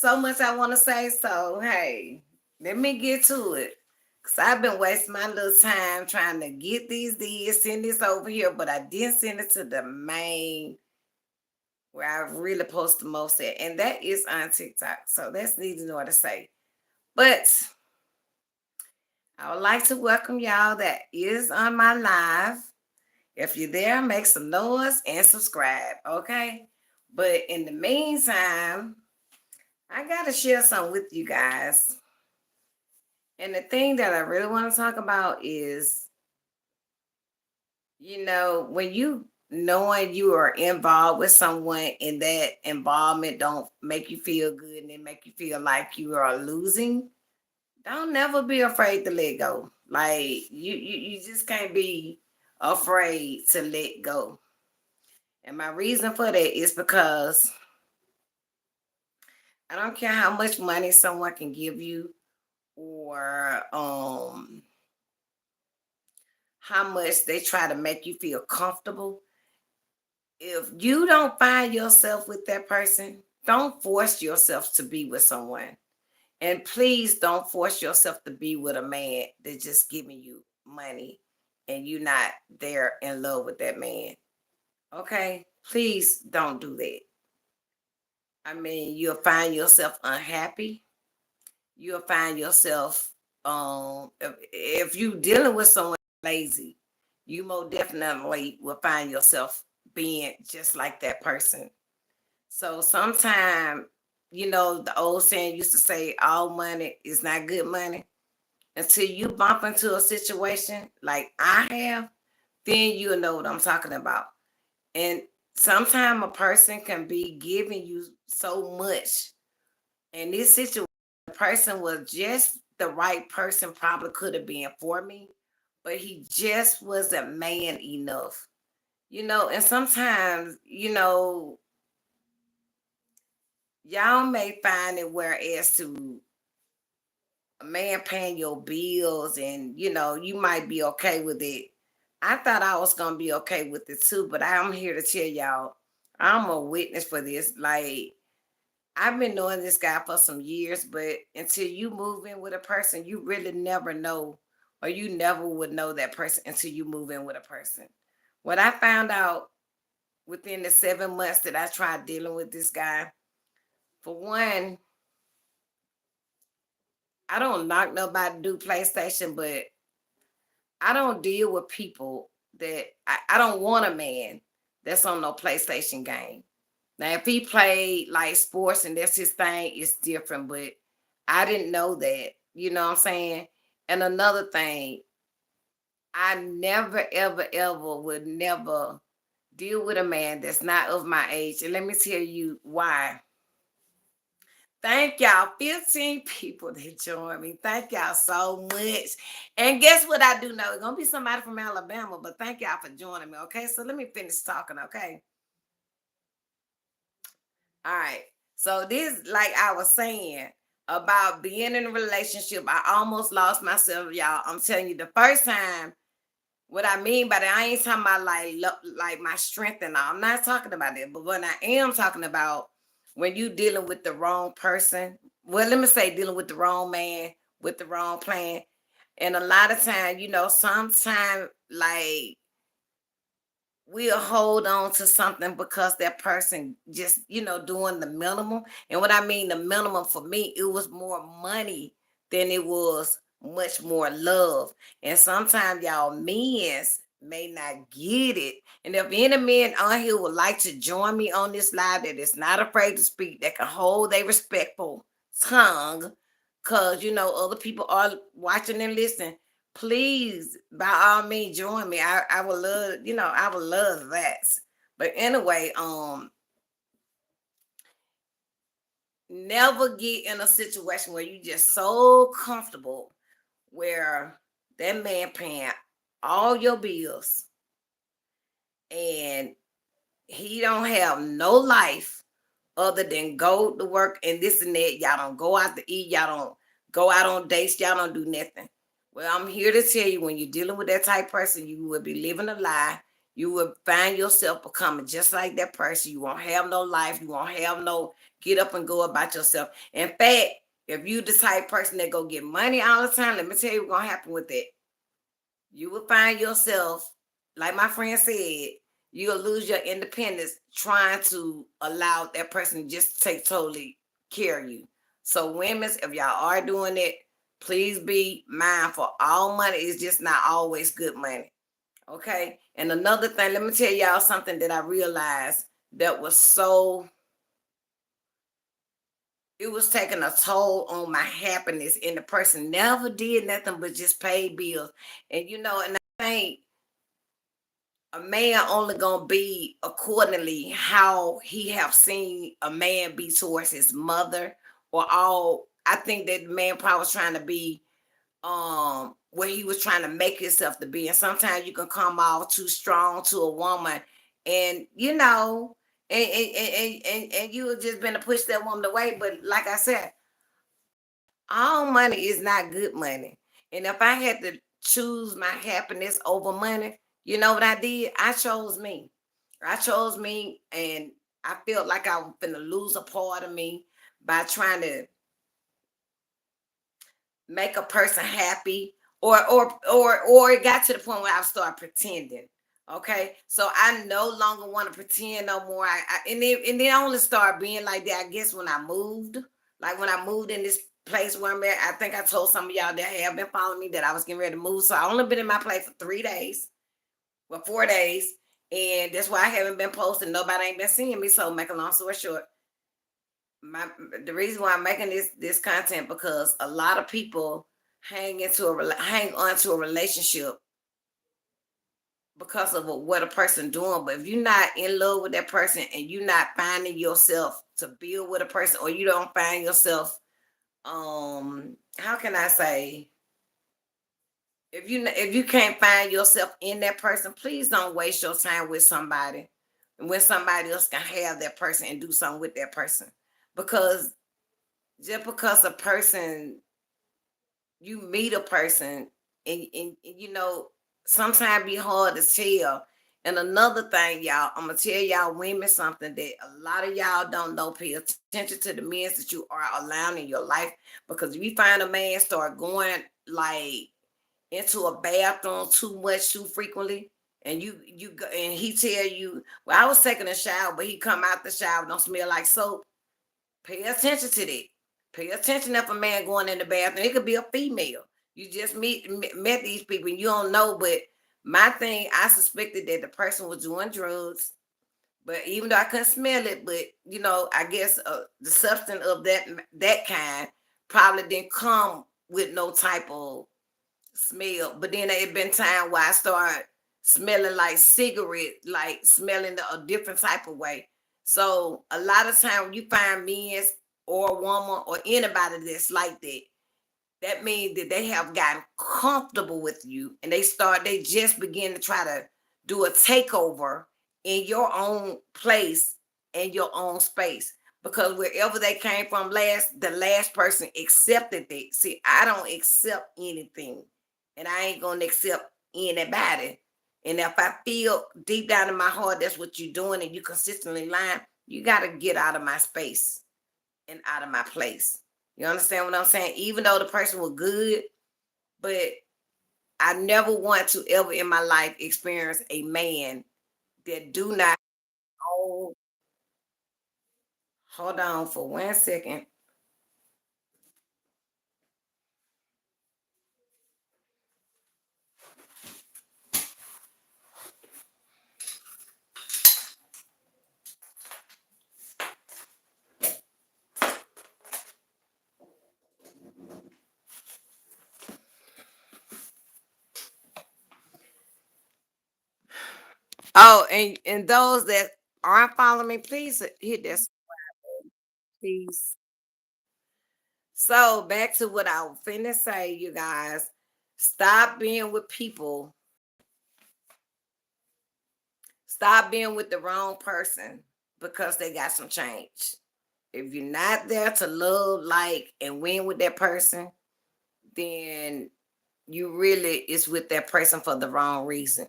so much I want to say. So, hey, let me get to it. Because I've been wasting my little time trying to get these, send this over here, but I didn't send it to the main where I really post the most at, and that is on TikTok. So that's needed nor to say. But I would like to welcome y'all that is on my live. If you're there, make some noise and subscribe, okay? But in the meantime, I got to share something with you guys. And the thing that I really want to talk about is, when you knowing you are involved with someone and that involvement don't make you feel good and it make you feel like you are losing, don't never be afraid to let go. Like you just can't be afraid to let go. And my reason for that is because I don't care how much money someone can give you or how much they try to make you feel comfortable. If you don't find yourself with that person, don't force yourself to be with someone. And please don't force yourself to be with a man that's just giving you money and you're not there in love with that man. Okay? Please don't do that. I mean, you'll find yourself unhappy. You'll find yourself if you dealing with someone lazy, you most definitely will find yourself being just like that person. So sometimes, the old saying used to say all money is not good money. Until you bump into a situation like I have, then you'll know what I'm talking about. And sometimes a person can be giving you so much. In this situation, the person was just the right person, probably could have been for me, but he just wasn't man enough. And sometimes, y'all may find it whereas to a man paying your bills and you might be okay with it. I thought I was gonna be okay with it too, but I'm here to tell y'all I'm a witness for this. Like, I've been knowing this guy for some years, but until you move in with a person, you really never know, or you never would know that person until you move in with a person. What I found out within the 7 months that I tried dealing with this guy, for one, I don't knock nobody to do PlayStation, but I don't deal with people that I don't want a man that's on no PlayStation game. Now, if he played like sports and that's his thing, it's different. But I didn't know that. You know what I'm saying? And another thing, I never, ever, ever would never deal with a man that's not of my age. And let me tell you why. Thank y'all, 15 people that joined me. Thank y'all so much. And guess what I do know? It's gonna be somebody from Alabama, but thank y'all for joining me. Okay, so let me finish talking. Okay, all right. So this, like I was saying about being in a relationship, I almost lost myself, y'all. I'm telling you, the first time. What I mean by that, I ain't talking about like my strength and all. I'm not talking about that. But what I am talking about, when you dealing with the wrong person, well, let me say dealing with the wrong man with the wrong plan. And a lot of time, sometimes like we'll hold on to something because that person just, doing the minimum. And what I mean, the minimum for me, it was more money than it was much more love. And sometimes y'all men may not get it. And if any men on here would like to join me on this live that is not afraid to speak, that can hold a respectful tongue, because other people are watching and listening, please by all means join me. I would love, I would love that. But anyway, never get in a situation where you just so comfortable where that man paying all your bills and he don't have no life other than go to work and this and that. Y'all don't go out to eat, y'all don't go out on dates, y'all don't do nothing. Well, I'm here to tell you, when you're dealing with that type person, you will be living a lie. You will find yourself becoming just like that person. You won't have no life. You won't have no get up and go about yourself. In fact, if you the type person that go get money all the time, let me tell you what's gonna happen with that. You will find yourself, like my friend said, you'll lose your independence trying to allow that person to just take totally care of you. So, women, if y'all are doing it, please be mindful. All money is just not always good money. Okay. And another thing, let me tell y'all something that I realized that was so, it was taking a toll on my happiness. And the person never did nothing but just pay bills. And and I think a man only gonna be accordingly how he have seen a man be towards his mother or all. I think that the man probably was trying to be where he was trying to make himself to be. And sometimes you can come off too strong to a woman, and and you have just been to push that woman away. But like I said, all money is not good money. And if I had to choose my happiness over money, you know what I did? I chose me. I chose me, and I felt like I was gonna lose a part of me by trying to make a person happy, or it got to the point where I started pretending. Okay, so I no longer want to pretend no more. And then I only started being like that, I guess, when I moved. Like when I moved in this place where I'm at, I think I told some of y'all that have been following me that I was getting ready to move. So I only been in my place for 3 days, well, 4 days, and that's why I haven't been posting. Nobody ain't been seeing me. So make a long story short, my the reason why I'm making this content, because a lot of people hang on to a relationship because of what a person doing. But if you're not in love with that person and you're not finding yourself to build with a person, or you don't find yourself, how can I say, if you can't find yourself in that person, please don't waste your time with somebody when somebody else can have that person and do something with that person. Because just because a person, you meet a person, and sometimes be hard to tell. And another thing, y'all, I'm gonna tell y'all women something that a lot of y'all don't know. Pay attention to the men that you are allowing in your life. Because if you find a man start going like into a bathroom too much too frequently, and you go and he tell you, well, I was taking a shower, but he come out the shower don't smell like soap. Pay attention to that. Pay attention if a man going in the bathroom. It could be a female. You just met these people and you don't know. But my thing, I suspected that the person was doing drugs. But even though I couldn't smell it, but I guess the substance of that kind probably didn't come with no type of smell. But then it been time where I started smelling like cigarette, like smelling a different type of way. So a lot of time when you find men or a woman or anybody that's like that, that means that they have gotten comfortable with you, and they just begin to try to do a takeover in your own place and your own space. Because wherever they came from the last person accepted it. See, I don't accept anything, and I ain't gonna accept anybody. And if I feel deep down in my heart that's what you're doing and you consistently lying, you got to get out of my space and out of my place. You understand what I'm saying? Even though the person was good, but I never want to ever in my life experience a man that do not hold. Hold on for 1 second. Oh, and those that aren't following me, please hit that please. So back to what I was finna say, you guys. Stop being with people. Stop being with the wrong person because they got some change. If you're not there to love, like, and win with that person, then you really is with that person for the wrong reason.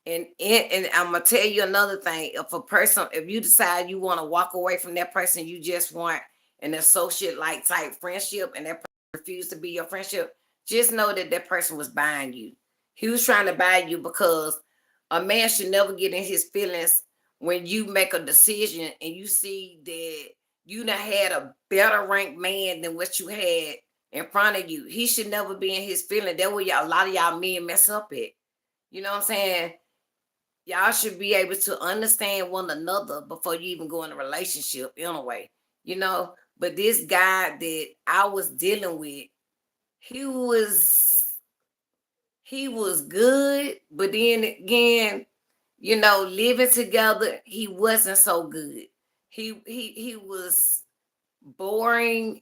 And I'm gonna tell you another thing. If you decide you want to walk away from that person, you just want an associate like type friendship, and that person refused to be your friendship, just know that that person was buying you. He was trying to buy you because a man should never get in his feelings when you make a decision and you see that you done had a better ranked man than what you had in front of you. He should never be in his feelings. That way, a lot of y'all men mess up at. You know what I'm saying? Y'all should be able to understand one another before you even go in a relationship in a way, you know. But this guy that I was dealing with, he was he was good, but then again, you know, living together, he wasn't so good. He was boring.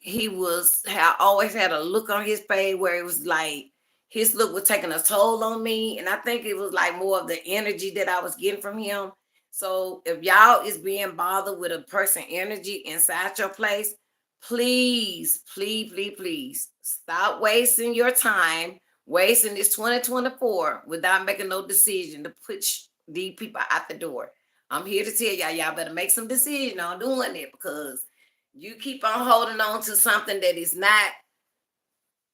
Always had a look on his face where it was like his look was taking a toll on me. And I think it was like more of the energy that I was getting from him. So if y'all is being bothered with a person energy inside your place, please, please, please, please stop wasting your time, wasting this 2024 without making no decision to put these people out the door. I'm here to tell y'all better make some decision on doing it, because you keep on holding on to something that is not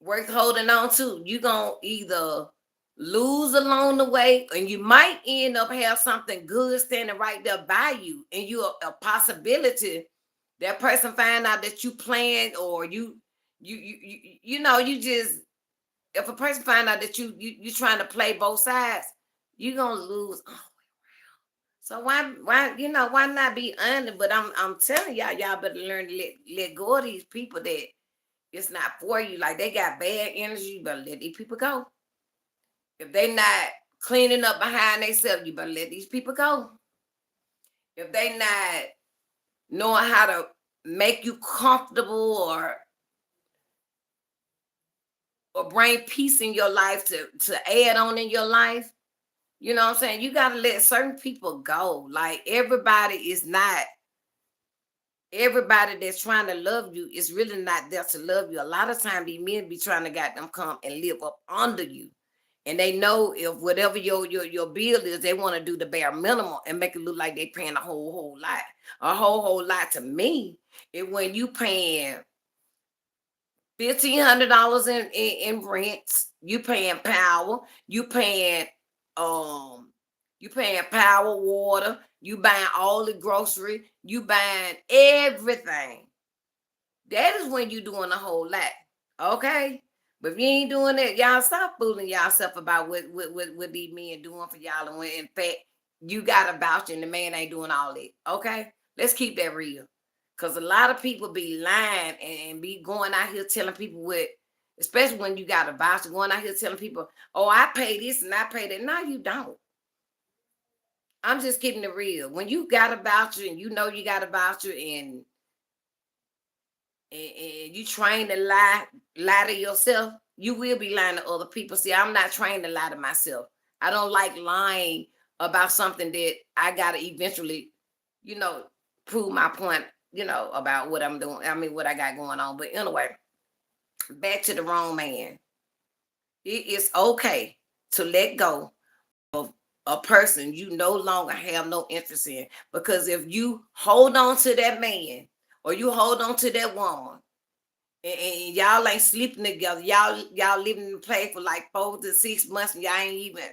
worth holding on to. You're going to either lose along the way, and you might end up have something good standing right there by you, and you a possibility that person find out that you playing, or you know, you just, if a person find out that you trying to play both sides, you're going to lose. So why not be honest? But I'm telling y'all better learn to let go of these people that it's not for you. Like, they got bad energy, you better let these people go. If they not cleaning up behind themselves, you better let these people go. If they not knowing how to make you comfortable or bring peace in your life to add on in your life, you know what I'm saying? You got to let certain people go. Like, everybody that's trying to love you is really not there to love you. A lot of times these men be trying to get them come and live up under you. And they know if whatever your bill is, they want to do the bare minimum and make it look like they paying a whole lot. A whole lot to me is when you paying $1,500 in rents, you paying power, um you paying power, water, you buying all the grocery, you buying everything. That is when you doing a whole lot. Okay. But if you ain't doing that, y'all stop fooling yourself about what these men doing for y'all. And when in fact you got a voucher and the man ain't doing all that. Okay. Let's keep that real. Because a lot of people be lying and be going out here telling people what, especially when you got a voucher, going out here telling people, oh, I pay this and I pay that. No, you don't. I'm just keeping it real. When you got a voucher and you know you got a voucher and you train to lie to yourself, you will be lying to other people. See, I'm not trained to lie to myself. I don't like lying about something that I gotta eventually, you know, prove my point, you know, about what I'm doing. I mean, what I got going on. But anyway, back to the wrong man. It is okay to let go of a person you no longer have no interest in. Because if you hold on to that man or you hold on to that woman, and y'all ain't sleeping together, y'all living in the place for like 4 to 6 months, and y'all ain't even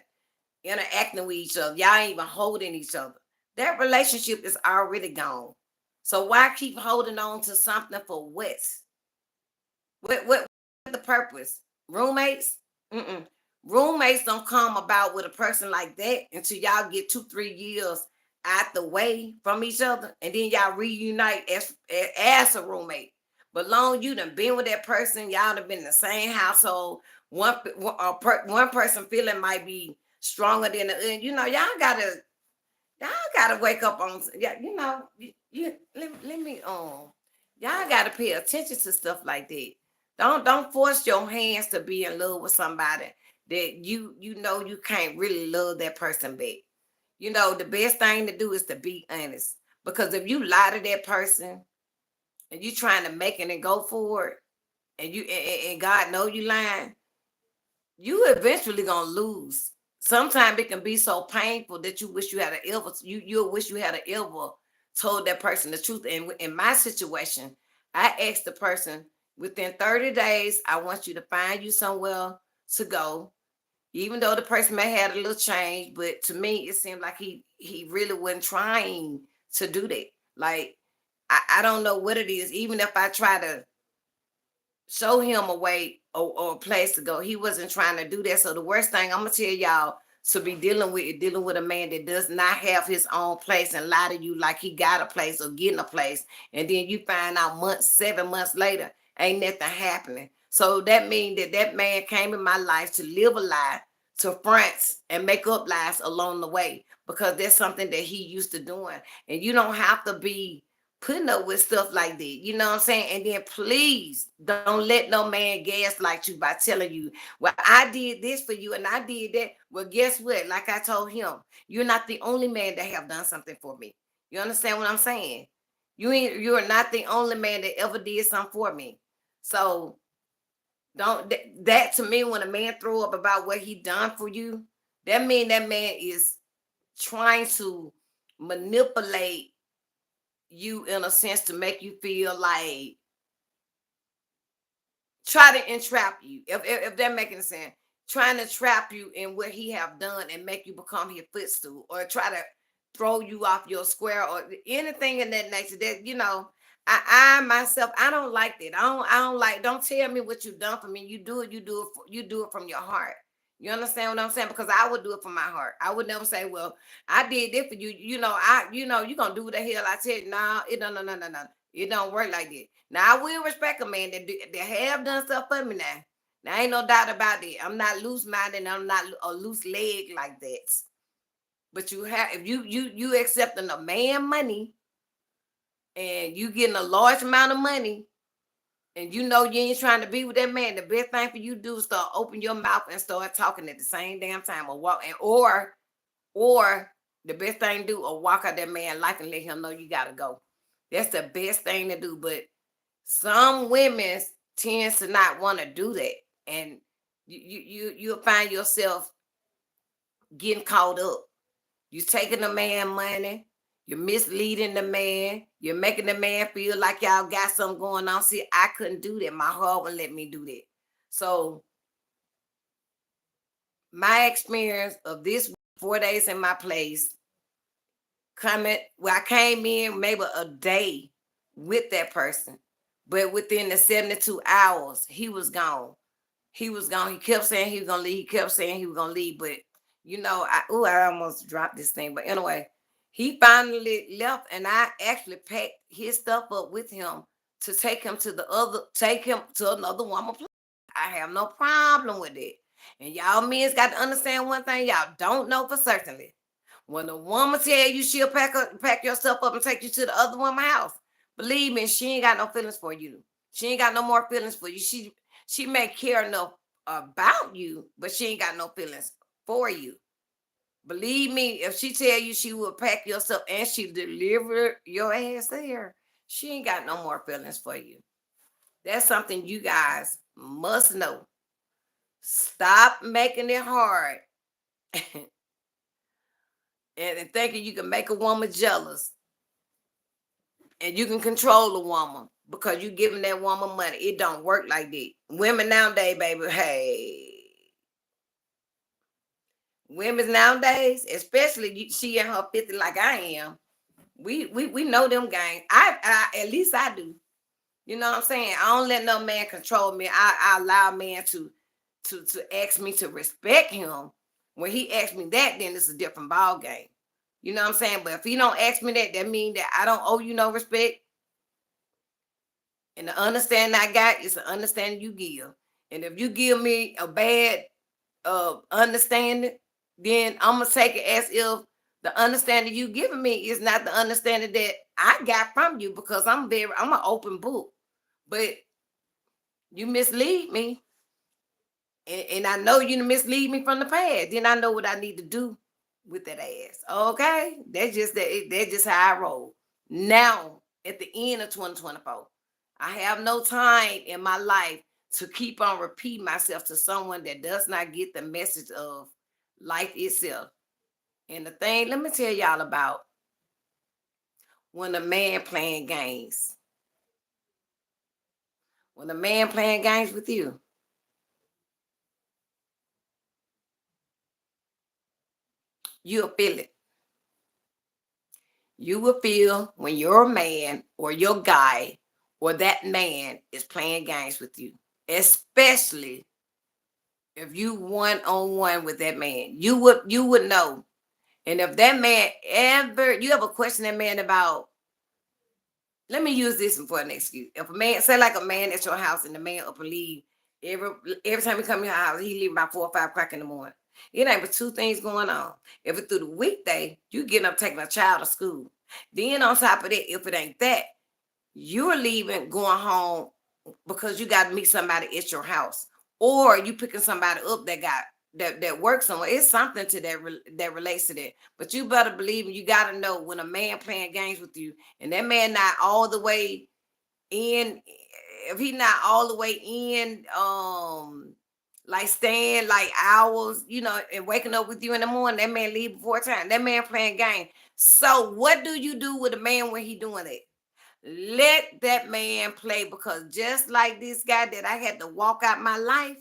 interacting with each other, y'all ain't even holding each other, that relationship is already gone. So why keep holding on to something for what? What the purpose? Roommates? Mm-mm. Roommates don't come about with a person like that until y'all get 2-3 years out the way from each other, and then y'all reunite as a roommate. But long you done been with that person, y'all done been in the same household. One person feeling might be stronger than the other. You know, y'all gotta wake up on, yeah, you know, let me y'all gotta pay attention to stuff like that. Don't force your hands to be in love with somebody that you know you can't really love that person back. You know, the best thing to do is to be honest. Because if you lie to that person and you trying to make it and go for it, and God know you lying, you eventually gonna lose. sometimes it can be so painful that you wish you wish you had ever told that person the truth. And in my situation, I asked the person, within 30 days, I want you to find you somewhere to go. Even though the person may have a little change, but to me, it seemed like he really wasn't trying to do that. Like, I don't know what it is. Even if I try to show him a way, or a place to go, he wasn't trying to do that. So the worst thing I'm gonna tell y'all to be dealing with a man that does not have his own place and lie to you like he got a place or getting a place, and then you find out 7 months later ain't nothing happening. So that means that that man came in my life to live a lie, to front and make up lies along the way, because that's something that he used to doing. And you don't have to be putting up with stuff like that. You know what I'm saying? And then please don't let no man gaslight you by telling you, well, I did this for you and I did that. Well, guess what? Like I told him, you're not the only man that have done something for me. You understand what I'm saying? You're not the only man that ever did something for me. So don't that to me, when a man throw up about what he done for you, that mean that man is trying to manipulate you in a sense to make you feel like, try to entrap you, if that making sense, trying to trap you in what he have done and make you become his footstool, or try to throw you off your square or anything in that nature. That, I myself, I don't like that. I don't like, don't tell me what you done for me. You do it from your heart. You understand what I'm saying? Because I would do it from my heart. I would never say, well, I did this for you. You gonna do what the hell I said. No, it no. It don't work like that. Now I will respect a man that have done stuff for me now. Now ain't no doubt about it. I'm not loose minded. I'm not a loose leg like that. But you have, if you accepting a man money and you getting a large amount of money, and you know you ain't trying to be with that man, the best thing for you to do is start open your mouth and start talking at the same damn time, or walk, and or the best thing to do, or walk out that man life and let him know you gotta go. That's the best thing to do. But some women tends to not want to do that, and you'll find yourself getting caught up. You taking the man money, you're misleading the man, you're making the man feel like y'all got something going on. See, I couldn't do that. My heart wouldn't let me do that. So my experience of this 4 days in my place, coming, well, I came in maybe a day with that person, but within the 72 hours, he was gone. He was gone. He kept saying he was gonna leave. He kept saying he was gonna leave. But I almost dropped this thing. But anyway, he finally left, and I actually packed his stuff up with him to take him to another woman place. I have no problem with it. And y'all men's got to understand one thing. Y'all don't know for certainly. When a woman tell you she'll pack your stuff up and take you to the other woman's house, believe me, she ain't got no feelings for you. She ain't got no more feelings for you. She may care enough about you, but she ain't got no feelings for you. Believe me, if she tell you she will pack your stuff and she deliver your ass there, she ain't got no more feelings for you. That's something you guys must know. Stop making it hard and thinking you can make a woman jealous and you can control a woman because you giving that woman money. It don't work like that. Women nowadays, baby, hey, women nowadays, especially she in her 50 like I am, we know them gangs. I at least I do. You know what I'm saying? I don't let no man control me. I allow man to ask me to respect him. When he asks me that, then it's a different ball game. You know what I'm saying? But if he don't ask me that, that means that I don't owe you no respect. And the understanding I got is the understanding you give. And if you give me a bad understanding, then I'm gonna take it as if the understanding you giving me is not the understanding that I got from you, because I'm an open book. But you mislead me, and I know you mislead me from the past. Then I know what I need to do with that ass. Okay, that's just how I roll. Now, at the end of 2024, I have no time in my life to keep on repeating myself to someone that does not get the message of life itself. And the thing, let me tell y'all about when a man playing games. When a man playing games with you, you'll feel it. You will feel when your man or your guy or that man is playing games with you, especially if you one on one with that man. You would know. And if that man ever you ever question that man about, let me use this for an excuse. If a man, say like a man at your house and the man up and leave, every every time he come to your house, he leave about 4 or 5 o'clock in the morning. It ain't but two things going on. If it's through the weekday, you getting up taking a child to school. Then on top of that, if it ain't that, you're leaving, going home because you got to meet somebody at your house, or you picking somebody up that got that works somewhere. It's something to that relates to that. But you better believe me, you got to know when a man playing games with you, and that man not all the way in. If he not all the way in, like staying like hours, and waking up with you in the morning, that man leave before time. That man playing game. So what do you do with a man when he doing it? Let that man play, because just like this guy that I had to walk out my life,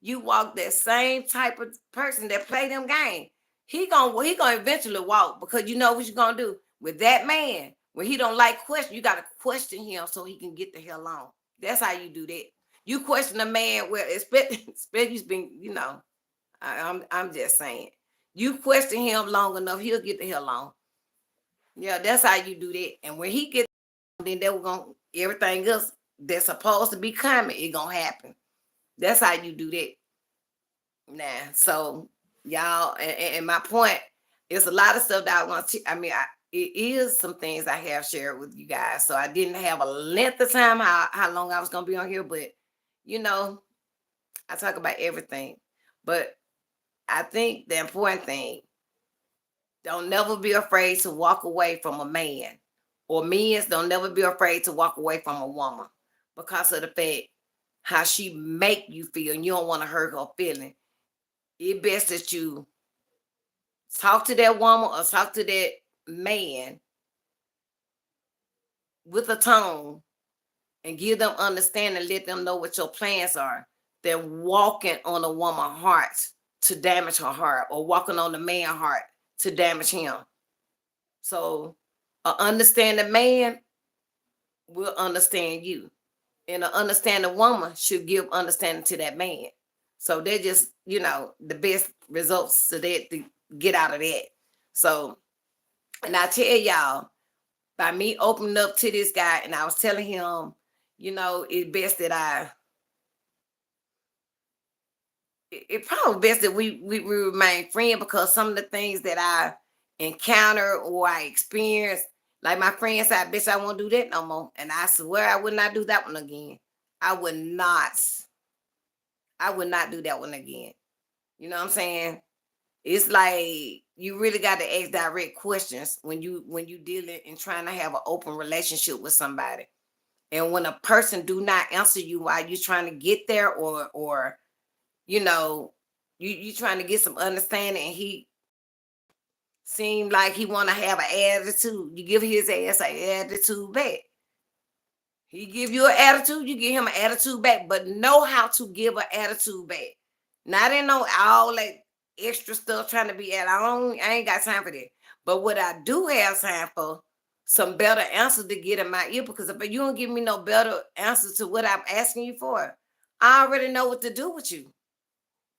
you walk that same type of person that play them game. He gonna eventually walk, because you know what you're gonna do with that man. When he don't like question, you gotta question him so he can get the hell on. That's how you do that. You question a man, well, especially been, I'm just saying. You question him long enough, he'll get the hell on. Yeah, that's how you do that. And when he gets, then they were gonna everything else that's supposed to be coming, it gonna happen. That's how you do that. Nah, so y'all, and my point is a lot of stuff that I want to. I mean, it is some things I have shared with you guys. So I didn't have a length of time how long I was gonna be on here, but you know, I talk about everything. But I think the important thing, don't never be afraid to walk away from a man, or men don't never be afraid to walk away from a woman because of the fact how she make you feel, and you don't want to hurt her feeling. It best that you talk to that woman or talk to that man with a tone and give them understanding, let them know what your plans are. They're walking on a woman's heart to damage her heart, or walking on the man's heart to damage him. So understand the man will understand you, and an understanding woman should give understanding to that man. So they're just, the best results to that, to get out of that. So, and I tell y'all, by me opening up to this guy, and I was telling him, it's best that it probably best that we remain friends, because some of the things that I encounter or I experience, like my friend said, bitch, I won't do that no more. And I swear I would not do that one again. I would not. I would not do that one again. You know what I'm saying? It's like you really got to ask direct questions when you dealing and trying to have an open relationship with somebody. And when a person do not answer you while you're trying to get there, or you know, you trying to get some understanding, and he seem like he want to have an attitude, you give his ass an attitude back. He give you an attitude, you give him an attitude back, but know how to give an attitude back. Not in no all that extra stuff trying to be at. I ain't got time for that. But what I do have time for, some better answers to get in my ear, because if you don't give me no better answers to what I'm asking you for, I already know what to do with you.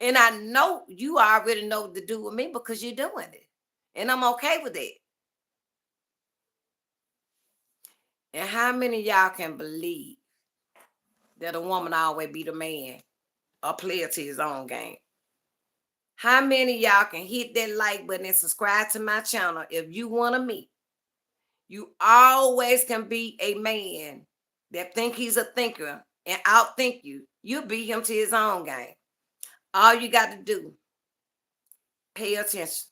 And I know you already know what to do with me, because you're doing it. And I'm okay with it. And how many of y'all can believe that a woman always be the man, a player to his own game? How many of y'all can hit that like button and subscribe to my channel if you want to meet? You always can be a man that think he's a thinker and outthink you. You beat him to his own game. All you got to do, pay attention.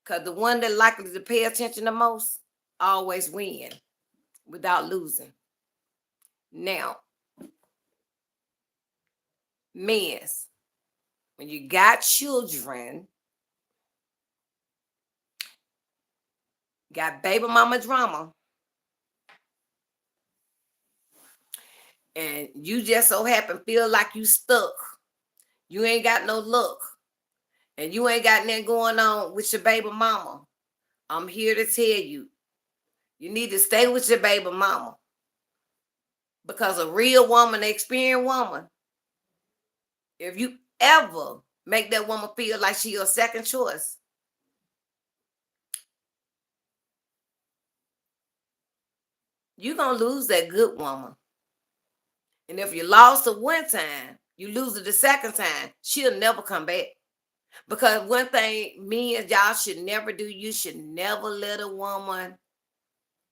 Because the one that likely to pay attention the most always win without losing. Now, men's, when you got children, got baby mama drama, and you just so happen feel like you stuck, you ain't got no luck, and you ain't got nothing going on with your baby mama, I'm here to tell you, you need to stay with your baby mama. Because a real woman, an experienced woman, if you ever make that woman feel like she your second choice, you're going to lose that good woman. And if you lost her one time, you lose her the second time, she'll never come back. Because one thing me and y'all should never do, you should never let a woman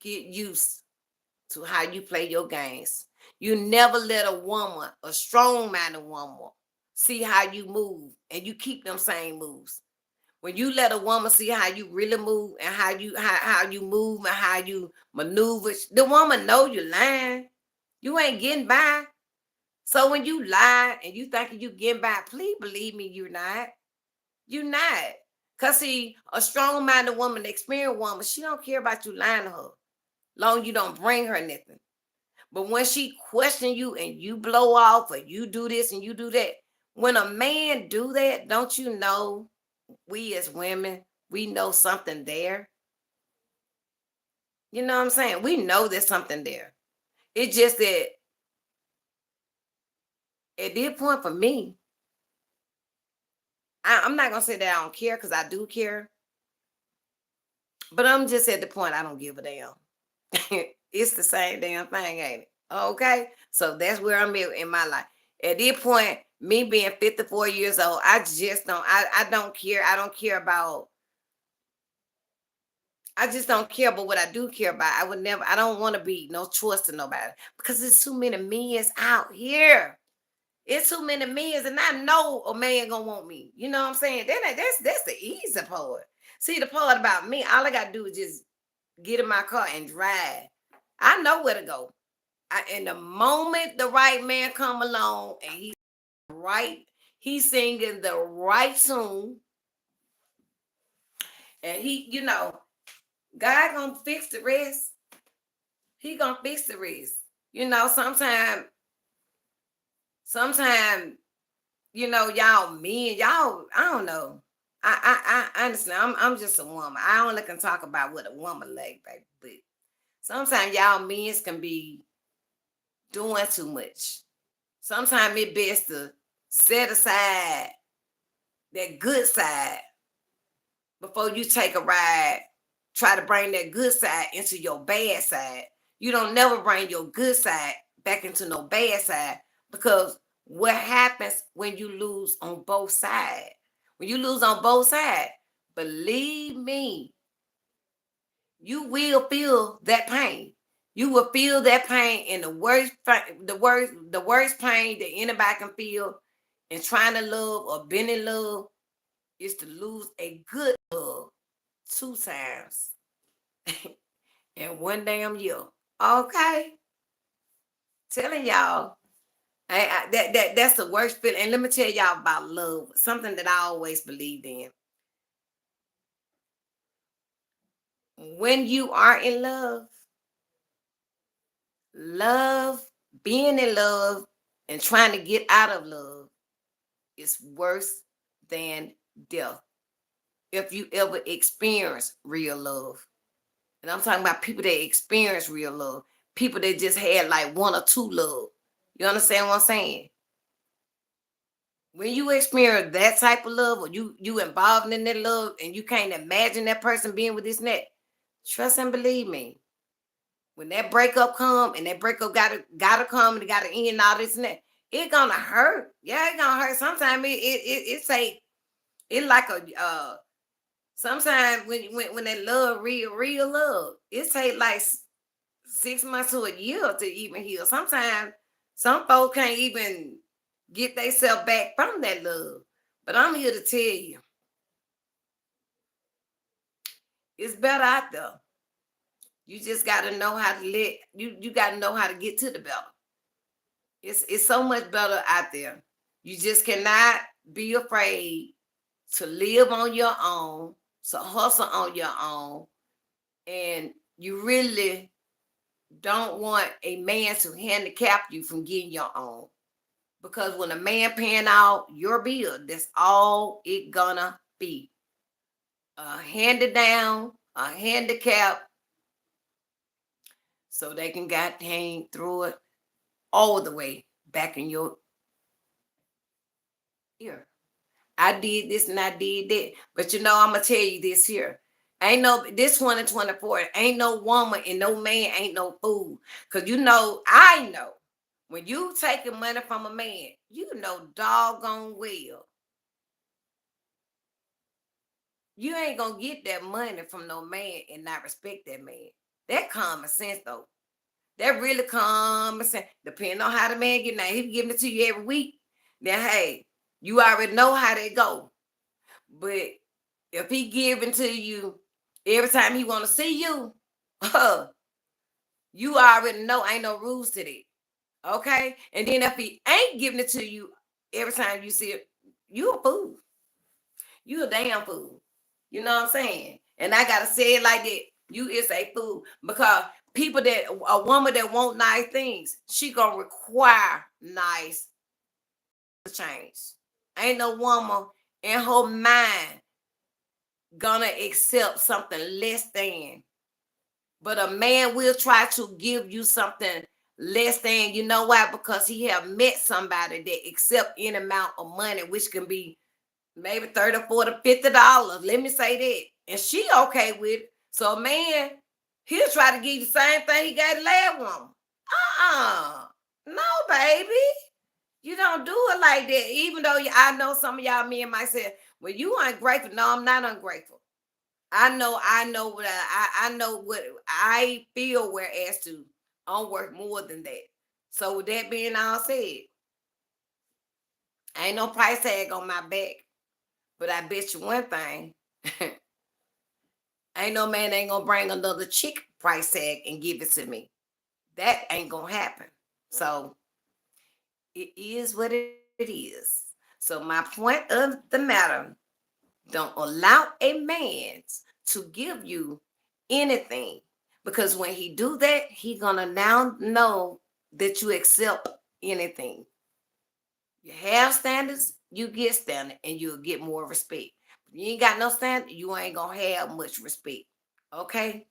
get used to how you play your games. You never let a woman, a strong-minded woman, see how you move, and you keep them same moves. When you let a woman see how you really move and how you move and how you maneuver, the woman know you lying. You ain't getting by. So when you lie and you thinking you getting by, please believe me, you're not. You're not. Cause see, a strong-minded woman, an experienced woman, she don't care about you lying to her, long you don't bring her nothing. But when she question you and you blow off or you do this and you do that, when a man do that, don't you know, we as women, we know something there. You know what I'm saying? We know there's something there. It's just that at this point for me, I'm not gonna say that I don't care because I do care, but I'm just at the point I don't give a damn. It's the same damn thing, ain't it? Okay, so that's where I'm at in my life. At this point, me being 54 years old, I just don't. I don't care. I don't care about. I just don't care. But what I do care about, I would never. I don't want to be no choice to nobody because there's too many men out here. It's too many men, and I know a man gonna want me. You know what I'm saying? That's the easy part. See, the part about me, all I gotta do is just get in my car and drive. I know where to go. And the moment the right man come along and he's singing the right tune, and God gonna fix the rest. He gonna fix the rest. Sometimes, y'all men, y'all, I don't know. I understand. I'm just a woman. I only can talk about what a woman like, baby. But sometimes y'all men can be doing too much. Sometimes it's best to set aside that good side before you take a ride. Try to bring that good side into your bad side. You don't never bring your good side back into no bad side, because what happens when you lose on both sides? When you lose on both sides, believe me, you will feel that pain. You will feel that pain, and the worst pain that anybody can feel in trying to love or being in love is to lose a good love 2 times in one damn year. Okay, telling y'all, that's the worst feeling. And let me tell y'all about love, something that I always believed in. When you are in love, being in love, and trying to get out of love is worse than death. If you ever experience real love, and I'm talking about people that experience real love, people that just had like one or two love. You understand what I'm saying? When you experience that type of love, or you involved in that love, and you can't imagine that person being with this net, trust and believe me. When that breakup come, and that breakup gotta come, and it gotta end, all this and that, it gonna hurt. Yeah, it gonna hurt. Sometimes it say it like a sometimes when that love, real love, it take like 6 months to a year to even heal. Sometimes some folks can't even get themselves back from that love. But I'm here to tell you, it's better out there. You just gotta know how to you gotta know how to get to the better. It's so much better out there. You just cannot be afraid to live on your own, to hustle on your own, and you really don't want a man to handicap you from getting your own. Because when a man paying out your bill, that's all it gonna be. A handed down, a handicap, so they can got hang through it all the way back in your ear. I did this and I did that. But I'm gonna tell you this here. Ain't no this 2024, ain't no woman and no man ain't no fool. Cause I know when you taking money from a man, doggone well. You ain't gonna get that money from no man and not respect that man. That common sense though. That really common sense. Depending on how the man get now, he be giving it to you every week. Then hey, you already know how they go. But if he giving to you every time he want to see you, you already know ain't no rules to that. Okay? And then if he ain't giving it to you every time you see it, you a fool. You a damn fool. You know what I'm saying? And I gotta say it like that. You is a fool. Because a woman that want nice things, she gonna require nice change. Ain't no woman in her mind gonna accept something less than. But a man will try to give you something less than. You know why? Because he have met somebody that accept any amount of money, which can be maybe 30, 40, $50. Let me say that. And she okay with it. So man, he'll try to give you the same thing he got the last woman. No, baby. You don't do it like that. Even though I know some of y'all men might say, well, you ungrateful. No, I'm not ungrateful. I know what I know what I feel, whereas to I'm worth more than that. So with that being all said, ain't no price tag on my back. But I bet you one thing, ain't no man ain't gonna bring another chick price tag and give it to me. That ain't gonna happen. So it is what it is. So my point of the matter, don't allow a man to give you anything, because when he do that, he gonna now know that you accept anything. You have standards, you get standard, and you'll get more respect. If you ain't got no standard, you ain't gonna have much respect. Okay,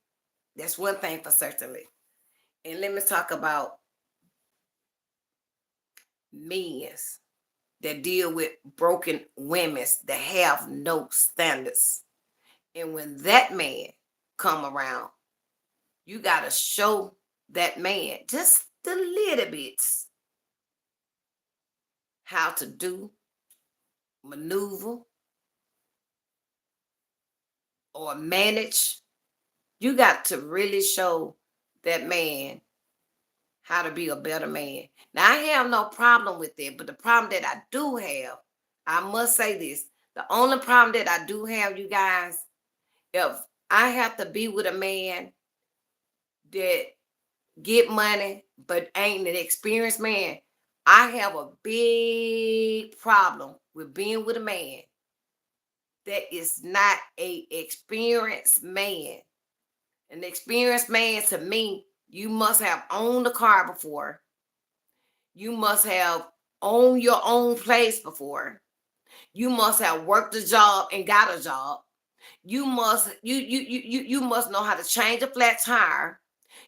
that's one thing for certainly. And let me talk about men that deal with broken women that have no standards. And when that man come around, you got to show that man just a little bit how to do, maneuver, or manage. You got to really show that man how to be a better man. Now, I have no problem with that, but the problem that I do have, I must say this, the only problem that I do have, you guys, if I have to be with a man that get money but ain't an experienced man, I have a big problem with being with a man that is not a experienced man. An experienced man, to me, you must have owned a car before. You must have owned your own place before. You must have worked a job and got a job. You must know how to change a flat tire.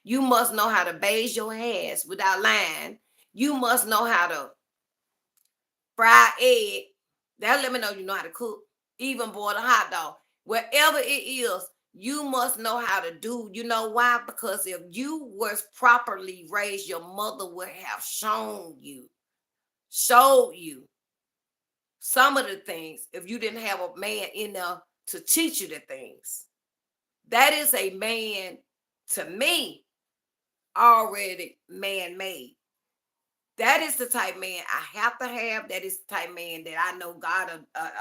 You must know how to bathe your hands without lying. You must know how to fry egg. That let me know you know how to cook. Even boil a hot dog. Wherever it is, you must know how to do. You know why? Because if you was properly raised, your mother would have showed you some of the things if you didn't have a man in there to teach you the things. That is a man, to me, already man-made. That is the type man I have to have. That is the type man that I know God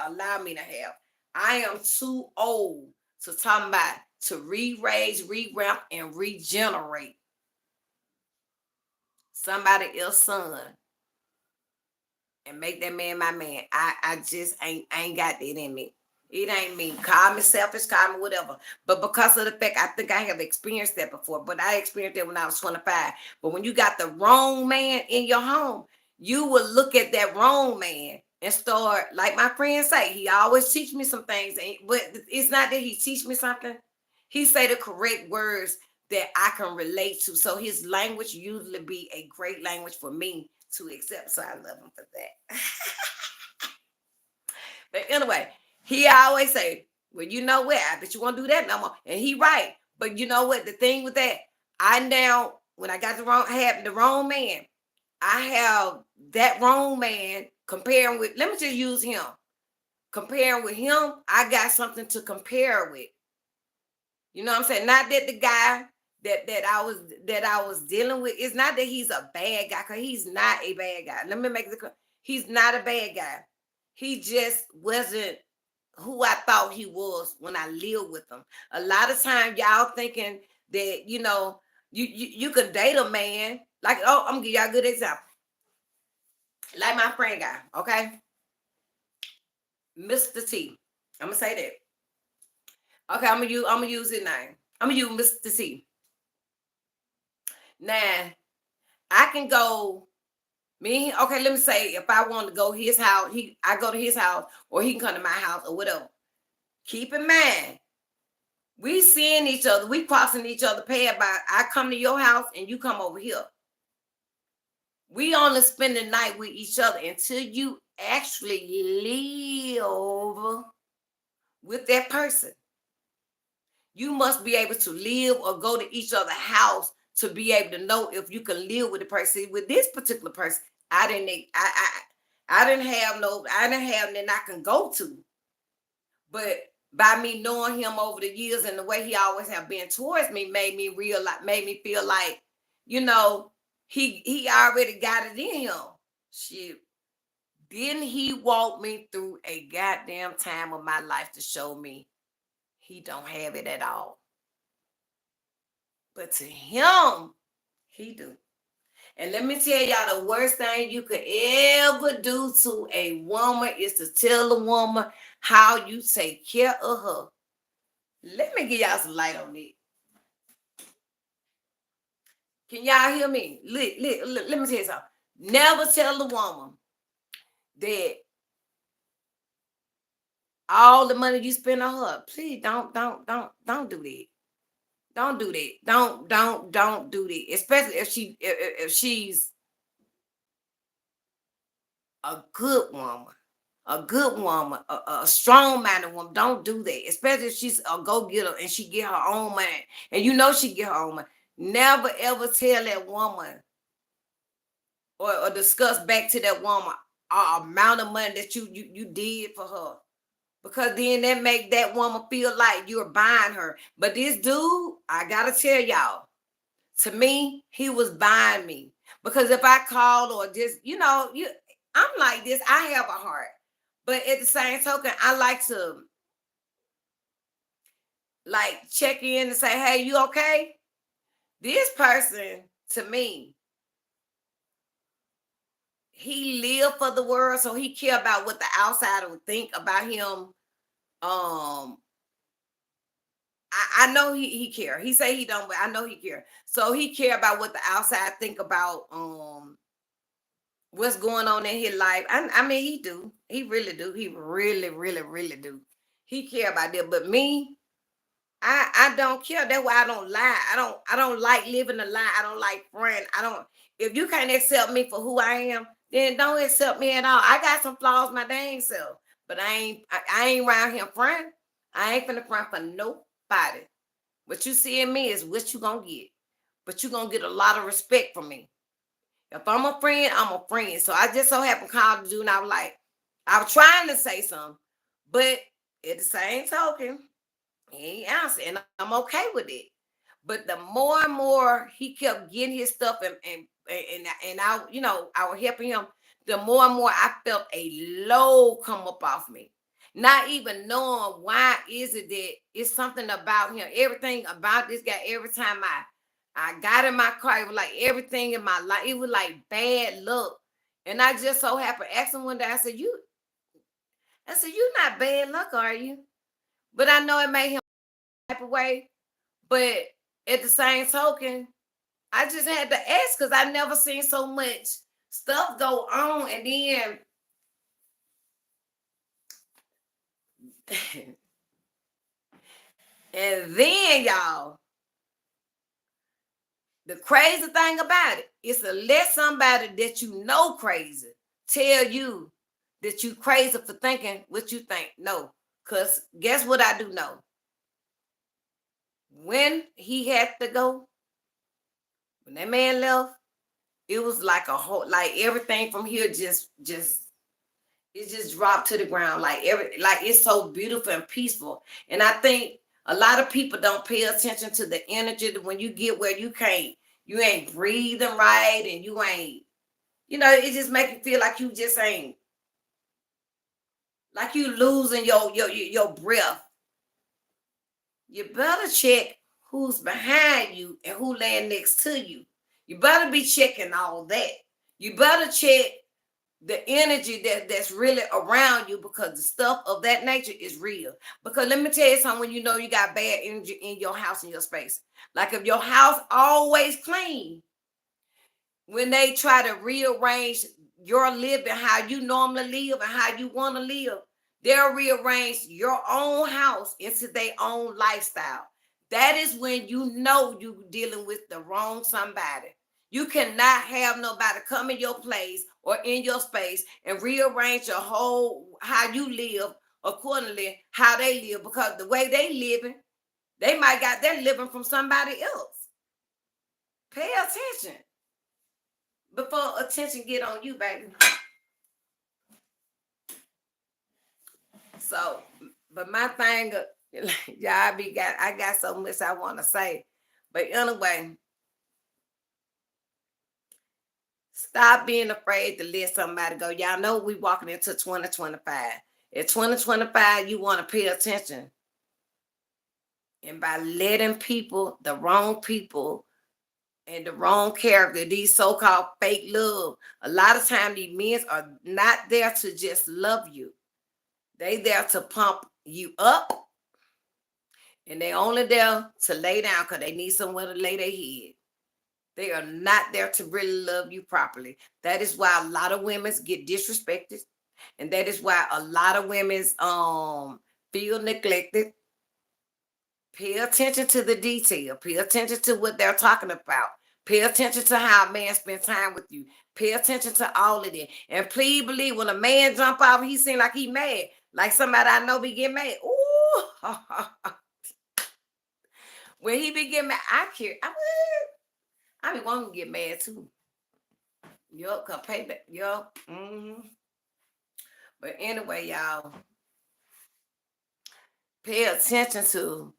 allow me to have. I am too old to talk about to re-raise, revamp, and regenerate somebody else's son and make that man my man. I just ain't got that in me. It ain't me. Call me selfish, call me whatever. But because of the fact, I think I have experienced that before. But I experienced that when I was 25. But when you got the wrong man in your home, you will look at that wrong man and start, like my friend say, he always teach me some things. But it's not that he teach me something. He say the correct words that I can relate to. So his language usually be a great language for me to accept. So I love him for that. But anyway, he always say, well, you know what? I bet you won't do that no more. And he right. But you know what? The thing with that, I now, when I got I had the wrong man, I have that wrong man comparing with, let me just use him. Comparing with him, I got something to compare with. You know what I'm saying? Not that the guy that I was dealing with, it's not that he's a bad guy, because he's not a bad guy. Let me make the he's not a bad guy. He just wasn't who I thought he was when I lived with him. A lot of times y'all thinking that, you could date a man. Like, oh, I'm gonna give y'all a good example. Like my friend guy, okay? Mr. T. I'm gonna say that. Okay, I'm gonna use his name. I'm gonna use Mr. T. Now, I can go okay, let me say if I want to go his house, I go to his house, or he can come to my house or whatever. Keep in mind, we seeing each other, we crossing each other path by I come to your house and you come over here. We only spend the night with each other until you actually live with that person. You must be able to live or go to each other's house to be able to know if you can live with the person. With this particular person, I didn't have nothing I can go to. But by me knowing him over the years and the way he always have been towards me, made me feel like, he already got it in him. Shit. Didn't he walk me through a goddamn time of my life to show me he don't have it at all? But to him, he do. And let me tell y'all, the worst thing you could ever do to a woman is to tell a woman how you take care of her. Let me give y'all some light on it. Can y'all hear me? Let me tell you something. Never tell a woman that all the money you spend on her. Please don't do that. Don't do that. Don't do that. Especially if she's a good woman, a strong-minded woman. Don't do that. Especially if she's a go-getter and she get her own money, and she get her own money. Never ever tell that woman or discuss back to that woman amount of money that you did for her, because then that make that woman feel like you're buying her. But this dude, I gotta tell y'all, to me, he was buying me, because if I called or just, I'm like this, I have a heart, but at the same token, I like to check in and say, hey, you okay? This person, to me, he lived for the world, so he care about what the outsider would think about him. I know he care. He say he don't, but I know he care. So he care about what the outside think about what's going on in his life. I mean, he do. He really do. He really, really, really do. He care about that. But me, I don't care. That's why I don't lie. I don't like living a lie. I don't like friend. I don't. If you can't accept me for who I am, then don't accept me at all. I got some flaws my dang self, but I ain't around here friend. I ain't finna front for nobody. What you see in me is what you gonna get. But you gonna get a lot of respect from me. If I'm a friend, I'm a friend. So I just so happened called the dude and I was trying to say something, but at the same token, he ain't answer, and I'm okay with it. But the more and more he kept getting his stuff and I was helping him, the more and more I felt a load come up off me. Not even knowing why is it that it's something about him. Everything about this guy, every time I got in my car, it was like everything in my life, it was like bad luck. And I just so happened asked him one day, I said, you not bad luck, are you? But I know it made him type of way. But at the same token, I just had to ask because I never seen so much stuff go on. And then y'all, the crazy thing about it is to let somebody that you know crazy tell you that you crazy for thinking what you think. No, because guess what I do know? When he had to go, when that man left, it was like a whole, like everything from here just it just dropped to the ground. Like it's so beautiful and peaceful. And I think a lot of people don't pay attention to the energy that when you get where you ain't breathing right, and you ain't, it just make you feel like you just ain't, like you losing your breath. You better check who's behind you and who laying next to you. You better be checking all that. You better check the energy that's really around you, because the stuff of that nature is real. Because let me tell you something, when you know you got bad energy in your house, in your space. Like if your house always clean, when they try to rearrange your living, how you normally live and how you want to live, they'll rearrange your own house into their own lifestyle. That is when you know you're dealing with the wrong somebody. You cannot have nobody come in your place or in your space and rearrange your whole how you live accordingly how they live, because the way they living, they might got their living from somebody else. Pay attention before attention get on you, baby. So, but my thing, y'all I got so much I want to say. But anyway, stop being afraid to let somebody go. Y'all know we walking into 2025. In 2025, you want to pay attention. And by letting people, the wrong people, and the wrong character, these so-called fake love, a lot of time these men are not there to just love you. They there to pump you up, and they only there to lay down because they need somewhere to lay their head. They are not there to really love you properly. That is why a lot of women get disrespected, and that is why a lot of women feel neglected. Pay attention to the detail. Pay attention to what they're talking about. Pay attention to how a man spends time with you. Pay attention to all of that. And please believe, when a man jump off, he seem like he mad. Like somebody I know be getting mad. Ooh. When he be getting mad, I care. I be wanting to get mad too. Yup, cause payback. Yup. But anyway, y'all, pay attention to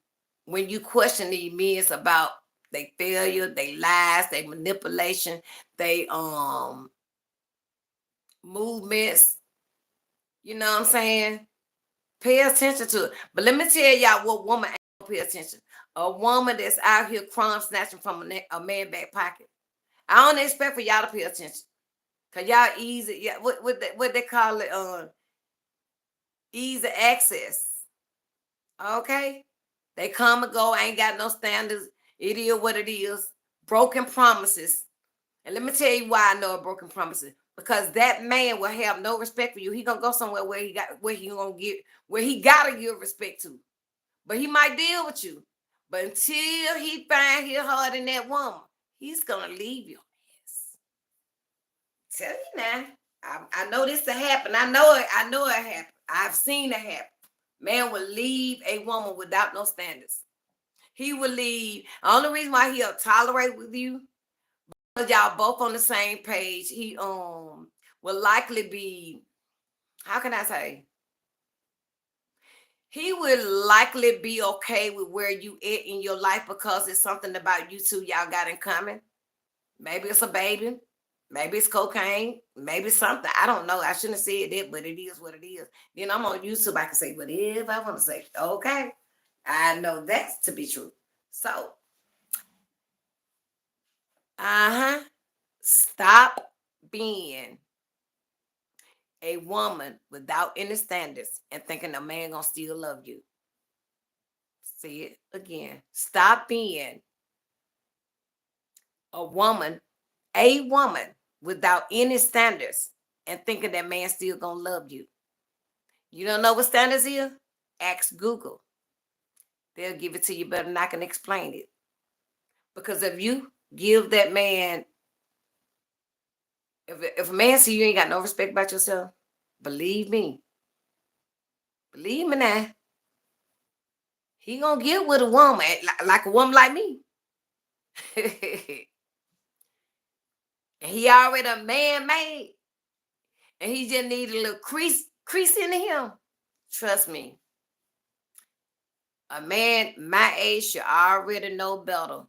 when you question these men about they failure, they lies, they manipulation, they movements. You know what I'm saying? Pay attention to it. But let me tell y'all what woman ain't pay attention. A woman that's out here crumb snatching from a man back pocket. I don't expect for y'all to pay attention. Cause y'all easy, yeah, what they call it, easy access. Okay? They come and go, ain't got no standards. It is what it is. Broken promises. And let me tell you why I know a broken promises. Because that man will have no respect for you. He gonna go somewhere where he gotta give respect to. But he might deal with you. But until he find his heart in that woman, he's gonna leave your ass. Tell you now. I know this to happen. I know it happened. I've seen it happen. Man will leave a woman without no standards. He will leave. The only reason why he'll tolerate with you, because y'all both on the same page. He will likely be, how can I say? He will likely be okay with where you at in your life because it's something about you two y'all got in common. Maybe it's a baby. Maybe it's cocaine. Maybe something. I don't know. I shouldn't have said that, but it is what it is. Then I'm on YouTube. I can say whatever I want to say. Okay. I know that's to be true. So, stop being a woman without any standards and thinking a man gonna still love you. See it again. Stop being a woman without any standards and thinking that man still gonna love you. You don't know what standards is? Ask Google. They'll give it to you better than I can explain it. Because if you give that man, if a man see you ain't got no respect about yourself, believe me now, he gonna get with a woman like a woman like me. And he already a man made, and he just need a little crease into him. Trust me, a man my age should already know better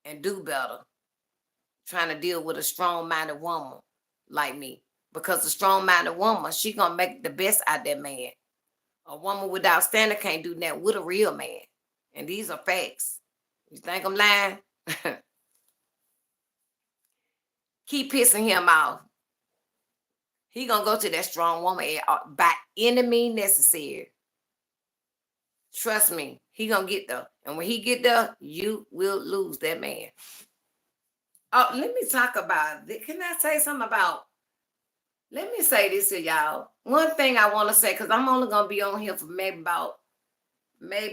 and do better. Trying to deal with a strong-minded woman like me, because a strong-minded woman, she gonna make the best out of that man. A woman without standard can't do that with a real man, and these are facts. You think I'm lying? Keep pissing him off. He gonna go to that strong woman by any means necessary. Trust me, he gonna get there, and when he get there, you will lose that man. Oh, let me talk about it. Can I say something about? Let me say this to y'all. One thing I want to say, because I'm only gonna be on here for maybe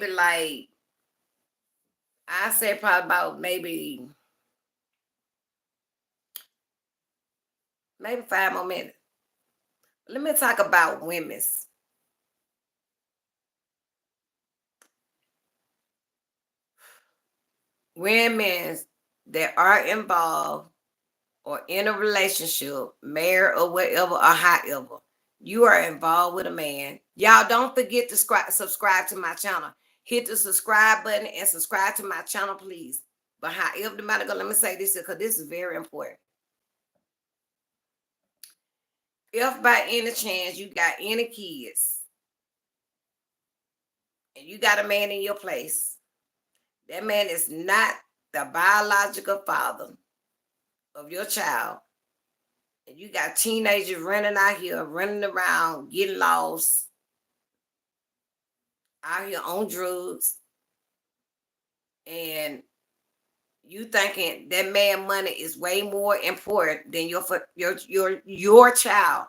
like I say probably about maybe 5 more minutes. Let me talk about women's. Women that are involved or in a relationship, married or whatever, or however, you are involved with a man. Y'all don't forget to subscribe to my channel. Hit the subscribe button and subscribe to my channel, please. But however the matter go, let me say this because this is very important. If by any chance you got any kids and you got a man in your place, that man is not the biological father of your child, and you got teenagers running out here, running around, getting lost, out here on drugs, and you thinking that man money is way more important than your child,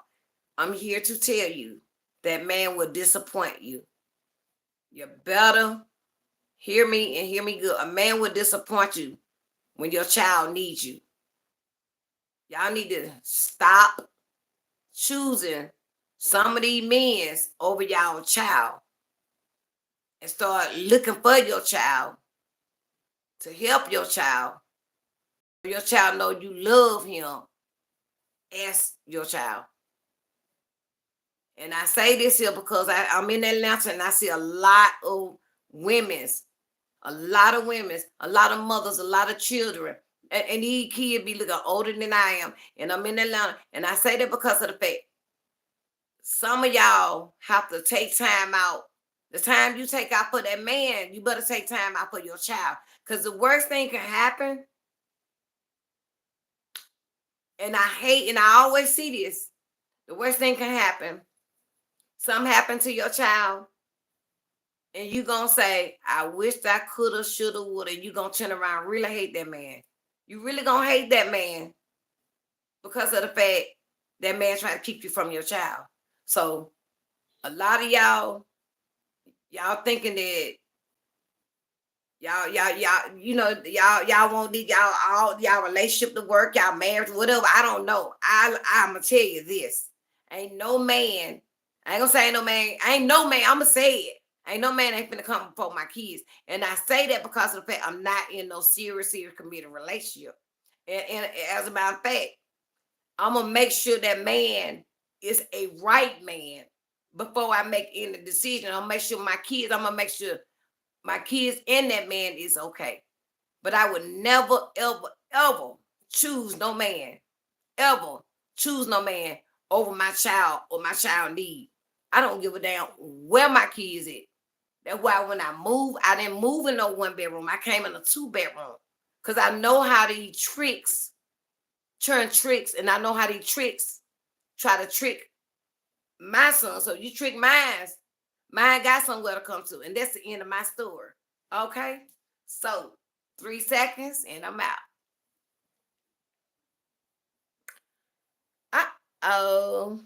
I'm here to tell you that man will disappoint you. You better hear me and hear me good. A man will disappoint you when your child needs you. Y'all need to stop choosing some of these men over y'all child and start looking for your child to help your child. Your child know you love him as your child. And I say this here because I'm in Atlanta and I see a lot of women, a lot of mothers, a lot of children. And these kids be looking older than I am. And I'm in Atlanta. And I say that because of the fact some of y'all have to take time out. The time you take out for that man, you better take time out for your child. Because the worst thing can happen, and I always see this, the worst thing can happen, something happened to your child, and you gonna say, I wish I coulda, shoulda, woulda, and you gonna turn around and really hate that man. You really gonna hate that man because of the fact that man trying to keep you from your child. So a lot of y'all thinking that y'all, y'all won't need y'all relationship to work, y'all marriage, whatever. I don't know. I'm gonna tell you this. Ain't no man, I ain't gonna say ain't no man, I'm gonna say it. Ain't no man ain't finna come before my kids. And I say that because of the fact I'm not in no serious committed relationship. And as a matter of fact, I'm gonna make sure that man is a right man before I make any decision. I'm gonna make sure my kids and that man is okay. But I would never, ever, ever choose no man, over my child or my child need. I don't give a damn where my kids at. That's why when I moved, I didn't move in no 1-bedroom. I came in a 2-bedroom because I know how these tricks turn tricks, and I know how these tricks try to trick my son. So you trick mine. Mine got somewhere to come to. And that's the end of my story. Okay? So 3 seconds and I'm out. Uh-oh.